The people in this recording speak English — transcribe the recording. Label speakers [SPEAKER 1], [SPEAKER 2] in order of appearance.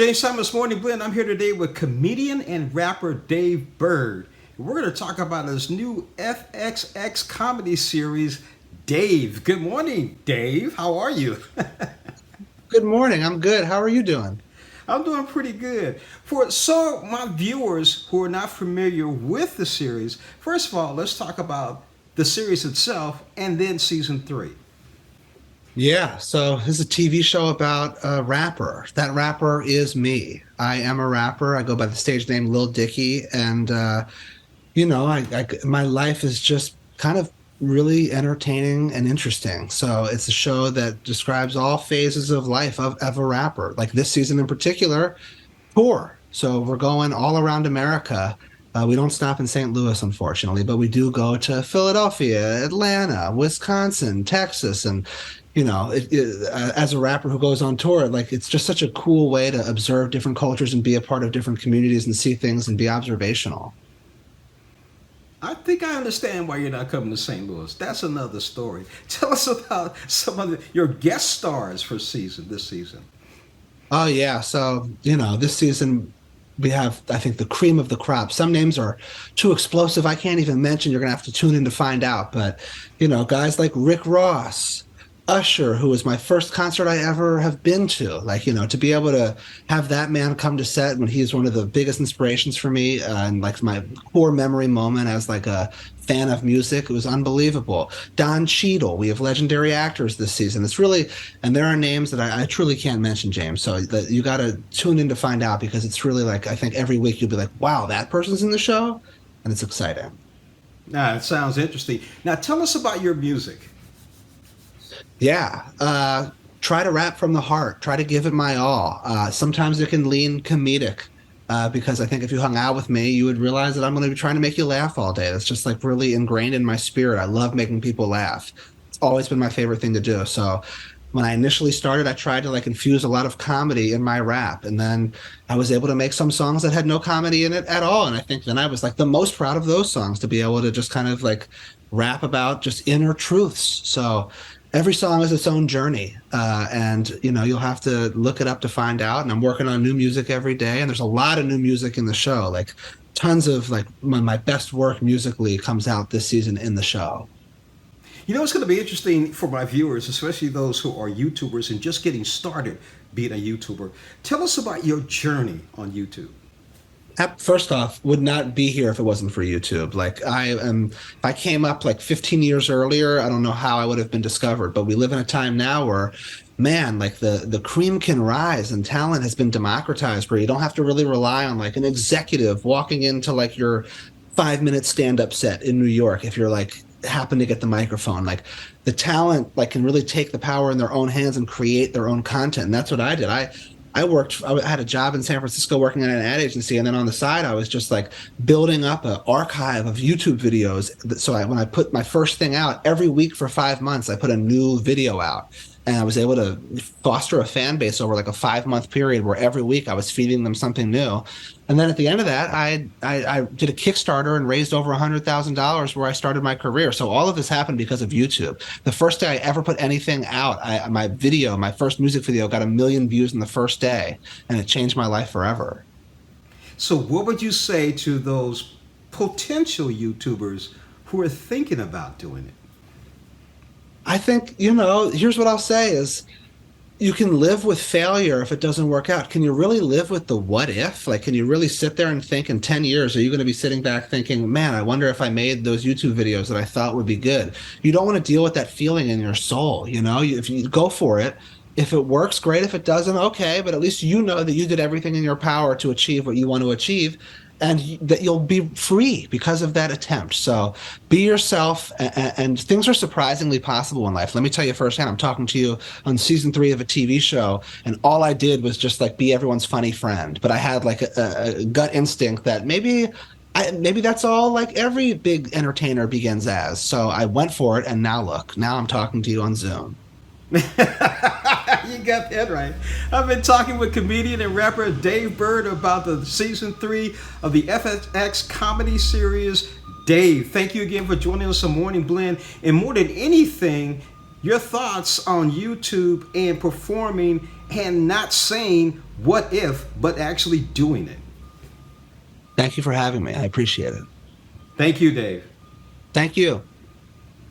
[SPEAKER 1] James Simon's Morning Blend. I'm here today with comedian and rapper Dave Burd. We're going to talk about his new FXX Comedy Series, Dave. Good morning, Dave. How are you?
[SPEAKER 2] Good morning. I'm good. How are you doing?
[SPEAKER 1] I'm doing pretty good. For some of my viewers who are not familiar with the series, first of all, let's talk about the series itself and then season three.
[SPEAKER 2] Yeah, so this is a TV show about a rapper. That rapper is me. I am a rapper. I go by the stage name Lil Dicky, and my life is just kind of really entertaining and interesting. So it's a show that describes all phases of life of a rapper. Like this season in particular, tour. So we're going all around America. We don't stop in St. Louis, unfortunately, but we do go to Philadelphia, Atlanta, Wisconsin, Texas, and as a rapper who goes on tour, like it's just such a cool way to observe different cultures and be a part of different communities and see things and be observational.
[SPEAKER 1] I think I understand why you're not coming to St. Louis. That's another story. Tell us about some of your guest stars for this season.
[SPEAKER 2] Oh yeah, so this season we have, I think, the cream of the crop. Some names are too explosive. I can't even mention. You're gonna have to tune in to find out. But guys like Rick Ross, Usher, who was my first concert I ever have been to. Like, to be able to have that man come to set when he's one of the biggest inspirations for me, and like my core memory moment as like a fan of music, it was unbelievable. Don Cheadle, we have legendary actors this season. It's really, and there are names that I truly can't mention, James. So that you got to tune in to find out, because it's really like, I think every week you'll be like, wow, that person's in the show, and it's exciting.
[SPEAKER 1] It sounds interesting. Now, tell us about your music.
[SPEAKER 2] Yeah. Try to rap from the heart. Try to give it my all. Sometimes it can lean comedic, because I think if you hung out with me, you would realize that I'm going to be trying to make you laugh all day. That's just like really ingrained in my spirit. I love making people laugh. It's always been my favorite thing to do. So when I initially started, I tried to like infuse a lot of comedy in my rap. And then I was able to make some songs that had no comedy in it at all. And I think then I was like the most proud of those songs, to be able to just kind of like rap about just inner truths. So every song is its own journey, and you'll have to look it up to find out. And I'm working on new music every day, and there's a lot of new music in the show. Like tons of like my best work musically comes out this season in the show.
[SPEAKER 1] It's going to be interesting for my viewers, especially those who are YouTubers and just getting started being a YouTuber. Tell us about your journey on YouTube.
[SPEAKER 2] First off, would not be here if it wasn't for YouTube. Like if I came up like 15 years earlier, I don't know how I would have been discovered. But we live in a time now where, man, like the cream can rise and talent has been democratized, where you don't have to really rely on like an executive walking into like your 5-minute stand-up set in New York. If you're like happen to get the microphone, like the talent like can really take the power in their own hands and create their own content. And that's what I did. I had a job in San Francisco working at an ad agency, and then on the side, I was just like building up an archive of YouTube videos. So when I put my first thing out, every week for 5 months, I put a new video out. And I was able to foster a fan base over like a 5-month period, where every week I was feeding them something new. And then at the end of that, I did a Kickstarter and raised over $100,000, where I started my career. So all of this happened because of YouTube. The first day I ever put anything out, my first music video got 1 million views in the first day, and it changed my life forever.
[SPEAKER 1] So, what would you say to those potential YouTubers who are thinking about doing it?
[SPEAKER 2] I think, here's what I'll say is, you can live with failure if it doesn't work out. Can you really live with the what if? Like, can you really sit there and think in 10 years, are you going to be sitting back thinking, man, I wonder if I made those YouTube videos that I thought would be good? You don't want to deal with that feeling in your soul. If you go for it, if it works, great. If it doesn't, okay. But at least you know that you did everything in your power to achieve what you want to achieve, and that you'll be free because of that attempt. So be yourself, and things are surprisingly possible in life. Let me tell you firsthand, I'm talking to you on season 3 of a TV show, and all I did was just like be everyone's funny friend. But I had like a gut instinct that maybe that's all like every big entertainer begins as. So I went for it, and now I'm talking to you on Zoom.
[SPEAKER 1] You got that right. I've been talking with comedian and rapper Dave Burd about the season 3 of the FXX Comedy Series. Dave, thank you again for joining us on Morning Blend. And more than anything, your thoughts on YouTube and performing and not saying what if, but actually doing it.
[SPEAKER 2] Thank you for having me. I appreciate it.
[SPEAKER 1] Thank you, Dave.
[SPEAKER 2] Thank you.